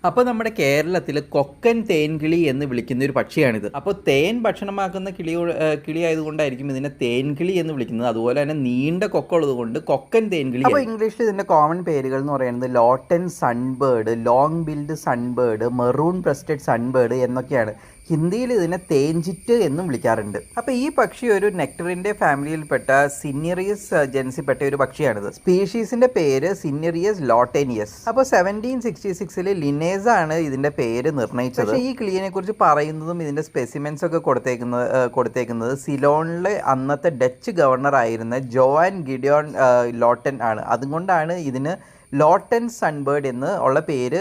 അപ്പോൾ നമ്മുടെ കേരളത്തിൽ കൊക്കൻ തേൻകിളി എന്ന് വിളിക്കുന്ന ഒരു പക്ഷിയാണിത്. അപ്പോൾ തേൻ ഭക്ഷണമാക്കുന്ന കിളി ആയതുകൊണ്ടായിരിക്കും ഇതിനെ തേൻകിളി എന്ന് വിളിക്കുന്നത്. അതുപോലെ തന്നെ നീണ്ട കൊക്കുള്ളത് കൊണ്ട് കൊക്കൻ തേൻകിളി. അപ്പോൾ ഇംഗ്ലീഷിൽ ഇതിൻ്റെ കോമൺ പേരുകൾ എന്ന് പറയുന്നത് Loten sunbird, long billed sunbird, maroon breasted sunbird എന്നൊക്കെയാണ്. ഹിന്ദിയിൽ ഇതിനെ തേൻചിറ്റ് എന്നും വിളിക്കാറുണ്ട്. അപ്പോൾ ഈ പക്ഷി ഒരു നെക്ടറിൻ്റെ ഫാമിലിയിൽപ്പെട്ട സിന്നിറിയസ് ജൻസിൽപ്പെട്ട ഒരു പക്ഷിയാണിത്. സ്പീഷീസിൻ്റെ പേര് സിന്നിറിയസ് ലോട്ടേനിയസ്. അപ്പോൾ 1766 ലിനേസ് ആണ് ഇതിൻ്റെ പേര് നിർണ്ണയിച്ചത്. പക്ഷേ ഈ കിളിയെ കുറിച്ച് പറയുന്നതും ഇതിൻ്റെ സ്പെസിമെൻസ് ഒക്കെ കൊടുത്തേക്കുന്നത് സിലോണിലെ അന്നത്തെ ഡച്ച് ഗവർണർ ആയിരുന്ന ജോവാൻ ഗിഡിയോൺ ലോട്ടൻ ആണ്. അതുകൊണ്ടാണ് ഇതിന് ലോട്ടൻ സൺബേർഡ് എന്ന് ഉള്ള പേര്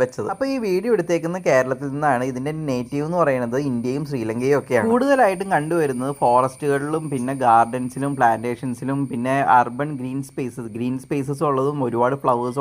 വെച്ചത്. അപ്പോൾ ഈ വീഡിയോ എടുത്തേക്കുന്ന കേരളത്തിൽ നിന്നാണ്. ഇതിൻ്റെ നേറ്റീവ് എന്ന് പറയുന്നത് ഇന്ത്യയും ശ്രീലങ്കയും ഒക്കെയാണ്. കൂടുതലായിട്ടും കണ്ടുവരുന്നത് ഫോറസ്റ്റുകളിലും പിന്നെ ഗാർഡൻസിലും പ്ലാന്റേഷൻസിലും പിന്നെ അർബൻ ഗ്രീൻ സ്പേസസ് ഉള്ളതും ഒരുപാട് ഫ്ലവേഴ്സ്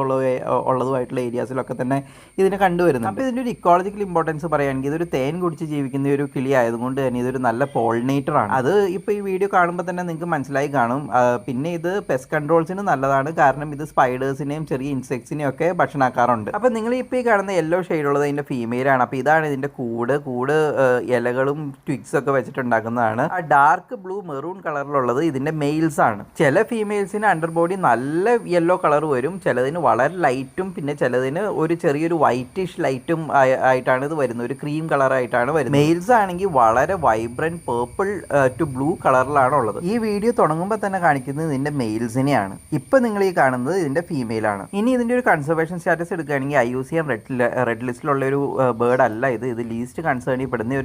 ഉള്ളതുമായിട്ടുള്ള ഏരിയാസിലൊക്കെ തന്നെ ഇതിനെ കണ്ടുവരുന്നത്. അപ്പോൾ ഇതിൻ്റെ ഒരു ഇക്കോളജിക്കൽ ഇമ്പോർട്ടൻസ് പറയുകയാണെങ്കിൽ ഇതൊരു തേൻ കുടിച്ച് ജീവിക്കുന്ന ഒരു കിളി ആയതുകൊണ്ട് തന്നെ ഇതൊരു നല്ല പോളിനേറ്റർ ആണ്. അത് ഇപ്പോൾ ഈ വീഡിയോ കാണുമ്പോൾ തന്നെ നിങ്ങൾക്ക് മനസ്സിലായി കാണും. പിന്നെ ഇത് പെസ്റ്റ് കൺട്രോൾസിന് നല്ലതാണ്. കാരണം ഇത് സ്പൈഡേഴ്സിനെയും ചെറിയ ഇൻസെക്ട്സിനെയും ഒക്കെ ഭക്ഷണമാക്കാറുണ്ട്. അപ്പോൾ നിങ്ങൾ ഇപ്പോൾ ഈ കാണുന്ന യെല്ലോ ഷെയ്ഡുള്ളത് ഇതിൻ്റെ ഫീമെയിലാണ്. അപ്പോൾ ഇതാണ് ഇതിൻ്റെ കൂട് ഇലകളും ട്വിഗ്സ് ഒക്കെ വെച്ചിട്ടുണ്ടാക്കുന്നതാണ്. ആ ഡാർക്ക് ബ്ലൂ മെറൂൺ കളറിലുള്ളത് ഇതിൻ്റെ മെയിൽസ് ആണ്. ചില ഫീമെയിൽസിന് അണ്ടർ ബോഡി നല്ല യെല്ലോ കളർ വരും, ചിലതിന് വളരെ ലൈറ്റും പിന്നെ ചിലതിന് ഒരു ചെറിയൊരു വൈറ്റിഷ് ലൈറ്റും ആയിട്ടാണ് ഇത് വരുന്നത്. ഒരു ക്രീം കളറായിട്ടാണ് വരുന്നത്. മെയിൽസ് ആണെങ്കിൽ വളരെ വൈബ്രൻറ്റ് പേർപ്പിൾ ടു ബ്ലൂ കളറിലാണ് ഉള്ളത്. ഈ വീഡിയോ തുടങ്ങുമ്പോൾ തന്നെ കാണിക്കുന്നത് ഇതിൻ്റെ മെയിൽസിനെയാണ്. ഇപ്പം നിങ്ങൾ ഈ കാണുന്നത് ഇതിൻ്റെ ഫീമെയിലാണ്. ഇനി ഇതിൻ്റെ ഒരു കൺസർവേഷൻ സ്റ്റാറ്റസ് എടുക്കുകയാണെങ്കിൽ IUCN റെഡ് ലിസ്റ്റിലുള്ള ഒരു ബേർഡ് അല്ല ഇത് ലീസ്റ്റ് കൺസേൺ പെടുന്ന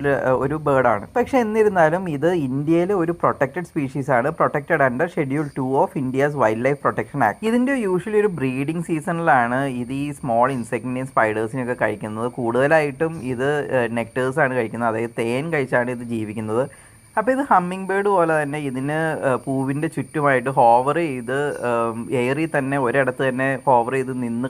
ഒരു ബേർഡാണ്. പക്ഷേ എന്നിരുന്നാലും ഇത് ഇന്ത്യയിലെ ഒരു പ്രൊട്ടക്റ്റഡ് സ്പീഷീസ് ആണ്. Protected under schedule 2 of India's wild life protection act. ഇതിൻ്റെ യൂഷ്വലി ഒരു ബ്രീഡിംഗ് സീസണിലാണ് ഇത് ഈ സ്മോൾ ഇൻസെക്റ്റിനെയും സ്പൈഡേഴ്സിനെയും ഒക്കെ കഴിക്കുന്നത്. കൂടുതലായിട്ടും ഇത് നെക്ടേഴ്സ് ആണ് കഴിക്കുന്നത്, അതായത് തേൻ കഴിച്ചാണ് ഇത് ജീവിക്കുന്നത്. അപ്പോൾ ഇത് ഹമ്മിങ് ബേർഡ് പോലെ തന്നെ ഇതിന് പൂവിൻ്റെ ചുറ്റുമായിട്ട് ഹോവർ ചെയ്ത് എയറിൽ തന്നെ ഒരിടത്ത് തന്നെ ഹോവർ ചെയ്ത് നിന്ന്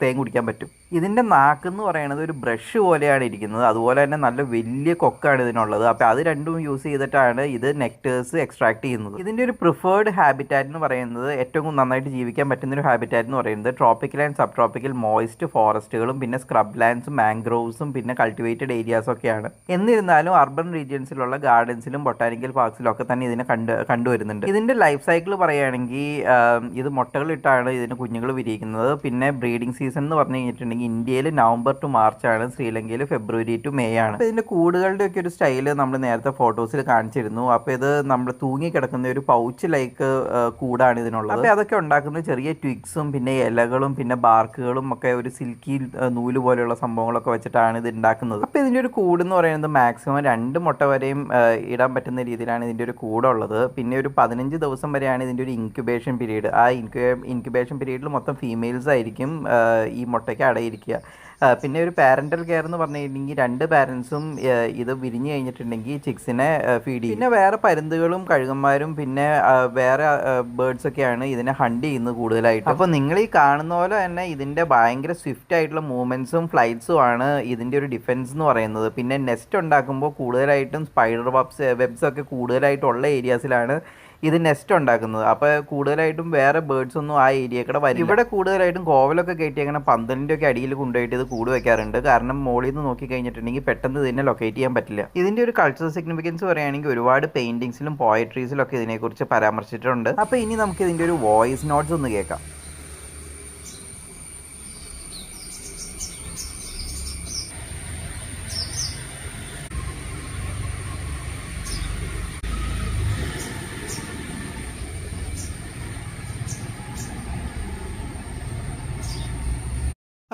തേൻ കുടിക്കാൻ പറ്റും. ഇതിൻ്റെ നാക്കെന്ന് പറയുന്നത് ഒരു ബ്രഷ് പോലെയാണ് ഇരിക്കുന്നത്. അതുപോലെ തന്നെ നല്ല വലിയ കൊക്കാണ് ഇതിനുള്ളത്. അപ്പോൾ അത് രണ്ടും യൂസ് ചെയ്തിട്ടാണ് ഇത് നെക്ടേഴ്സ് എക്സ്ട്രാക്ട് ചെയ്യുന്നത്. ഇതിൻ്റെ ഒരു പ്രിഫേർഡ് ഹാബിറ്റാറ്റ് എന്ന് പറയുന്നത് ഏറ്റവും നന്നായിട്ട് ജീവിക്കാൻ പറ്റുന്നൊരു ഹാബിറ്റാറ്റ് എന്ന് പറയുന്നത് tropical and subtropical moist ഫോറസ്റ്റുകളും പിന്നെ സ്ക്രബ് ലാൻഡ്സും മാംഗ്രോവ്സും പിന്നെ കൾട്ടിവേറ്റഡ് ഏരിയാസൊക്കെയാണ്. എന്നിരുന്നാലും അർബൻ റീജിയൻസിലുള്ള ഗാർഡൻസിലും ബൊട്ടാനിക്കൽ പാർക്സിലും ഒക്കെ തന്നെ ഇതിനെ കണ്ടുവരുന്നുണ്ട്. ഇതിൻ്റെ ലൈഫ് സൈക്കിൾ പറയുകയാണെങ്കിൽ ഇത് മുട്ടകളിട്ടാണ് ഇതിന് കുഞ്ഞുങ്ങൾ വിരിയിക്കുന്നത്. പിന്നെ ബ്രീഡിംഗ് സീസൺ എന്ന് പറഞ്ഞു കഴിഞ്ഞിട്ടുണ്ടെങ്കിൽ ഇന്ത്യയിൽ നവംബർ ടു മാർച്ച് ആണ്, ശ്രീലങ്കയിൽ ഫെബ്രുവരി ടു മെയ് ആണ്. അപ്പോൾ ഇതിൻ്റെ കൂടുകളുടെ ഒക്കെ ഒരു സ്റ്റൈല് നമ്മൾ നേരത്തെ ഫോട്ടോസിൽ കാണിച്ചിരുന്നു. അപ്പോൾ ഇത് നമ്മൾ തൂങ്ങിക്കിടക്കുന്ന ഒരു പൗച്ച് ലൈക്ക് കൂടാണ് ഇതിനുള്ളത്. അപ്പോൾ അതൊക്കെ ഉണ്ടാക്കുന്ന ചെറിയ ട്വിഗ്സും പിന്നെ ഇലകളും പിന്നെ ബാർക്കുകളും ഒക്കെ ഒരു സിൽക്കി നൂല് പോലെയുള്ള സംഭവങ്ങളൊക്കെ വെച്ചിട്ടാണ് ഇത് ഉണ്ടാക്കുന്നത്. അപ്പോൾ ഇതിൻ്റെ ഒരു കൂടെന്ന് പറയുന്നത് മാക്സിമം 2 മുട്ട വരെയും ഇടാൻ പറ്റുന്ന രീതിയിലാണ് ഇതിൻ്റെ ഒരു കൂടുള്ളത്. പിന്നെ ഒരു 15 ദിവസം വരെയാണ് ഇതിൻ്റെ ഒരു ഇൻക്യുബേഷൻ പീരീഡ്. ആ ഇൻക്യുബേഷൻ പീരീഡിൽ മൊത്തം ഫീമെയിൽസ് ആയിരിക്കും ഈ മുട്ടയ്ക്ക് അടയിരിക്കുക. പിന്നെ ഒരു പാരൻ്റൽ കെയർ എന്ന് പറഞ്ഞു കഴിഞ്ഞിട്ടുണ്ടെങ്കിൽ 2 പാരൻസും ഇത് വിരിഞ്ഞ് കഴിഞ്ഞിട്ടുണ്ടെങ്കിൽ ചിക്സിനെ ഫീഡ് ചെയ്യും. പിന്നെ വേറെ പരുന്തുകളും കഴുകന്മാരും പിന്നെ വേറെ ബേർഡ്സൊക്കെയാണ് ഇതിനെ ഹണ്ട് ചെയ്യുന്നത് കൂടുതലായിട്ട്. അപ്പോൾ നിങ്ങൾ ഈ കാണുന്ന പോലെ തന്നെ ഇതിൻ്റെ ഭയങ്കര സ്വിഫ്റ്റ് ആയിട്ടുള്ള മൂവ്മെൻറ്റ്സും ഫ്ലൈറ്റ്സും ആണ് ഇതിൻ്റെ ഒരു ഡിഫൻസ് എന്ന് പറയുന്നത്. പിന്നെ നെസ്റ്റ് ഉണ്ടാക്കുമ്പോൾ കൂടുതലായിട്ടും സ്പൈഡർ വെബ്സ് ഒക്കെ കൂടുതലായിട്ടുള്ള ഏരിയാസിലാണ് ഇത് നെസ്റ്റ് ഉണ്ടാക്കുന്നത്. അപ്പോൾ കൂടുതലായിട്ടും വേറെ ബേർഡ്സ് ഒന്നും ആ ഏരിയക്കടെ വരും. ഇവിടെ കൂടുതലായിട്ടും കോവലൊക്കെ കയറ്റി അങ്ങനെ പന്തലിൻ്റെ ഒക്കെ അടിയിൽ കൊണ്ടുപോയിട്ട് ഇത് കൂട് വയ്ക്കാറുണ്ട്. കാരണം മോളിൽ നിന്ന് നോക്കി കഴിഞ്ഞിട്ടുണ്ടെങ്കിൽ പെട്ടെന്ന് ഇതിനെ ലൊക്കേറ്റ് ചെയ്യാൻ പറ്റില്ല. ഇതിൻ്റെ ഒരു കൾച്ചറൽ സിഗ്നിഫിക്കൻസ് പറയുകയാണെങ്കിൽ ഒരുപാട് പെയിൻറ്റിങ്സിലും പോയട്രീസിലും ഒക്കെ ഇതിനെക്കുറിച്ച് പരാമർശിച്ചിട്ടുണ്ട്. അപ്പോൾ ഇനി നമുക്ക് ഇതിൻ്റെ ഒരു വോയിസ് നോട്ട്സ് ഒന്ന് കേൾക്കാം.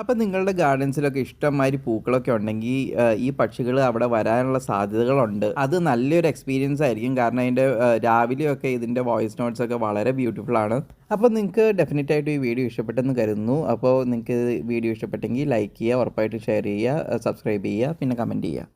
അപ്പോൾ നിങ്ങളുടെ ഗാർഡൻസിലൊക്കെ ഇഷ്ടംമാതിരി പൂക്കളൊക്കെ ഉണ്ടെങ്കിൽ ഈ പക്ഷികൾ അവിടെ വരാനുള്ള സാധ്യതകളുണ്ട്. അത് നല്ലൊരു എക്സ്പീരിയൻസ് ആയിരിക്കും. കാരണം അതിൻ്റെ രാവിലെയൊക്കെ ഇതിൻ്റെ വോയിസ് നോട്ട്സ് ഒക്കെ വളരെ ബ്യൂട്ടിഫുൾ ആണ്. അപ്പോൾ നിങ്ങൾക്ക് ഡെഫിനറ്റായിട്ടും ഈ വീഡിയോ ഇഷ്ടപ്പെട്ടെന്ന് കരുതുന്നു. അപ്പോൾ നിങ്ങൾക്ക് വീഡിയോ ഇഷ്ടപ്പെട്ടെങ്കിൽ ലൈക്ക് ചെയ്യുക, ഉറപ്പായിട്ട് ഷെയർ ചെയ്യുക, സബ്സ്ക്രൈബ് ചെയ്യുക, പിന്നെ കമൻറ്റ് ചെയ്യുക.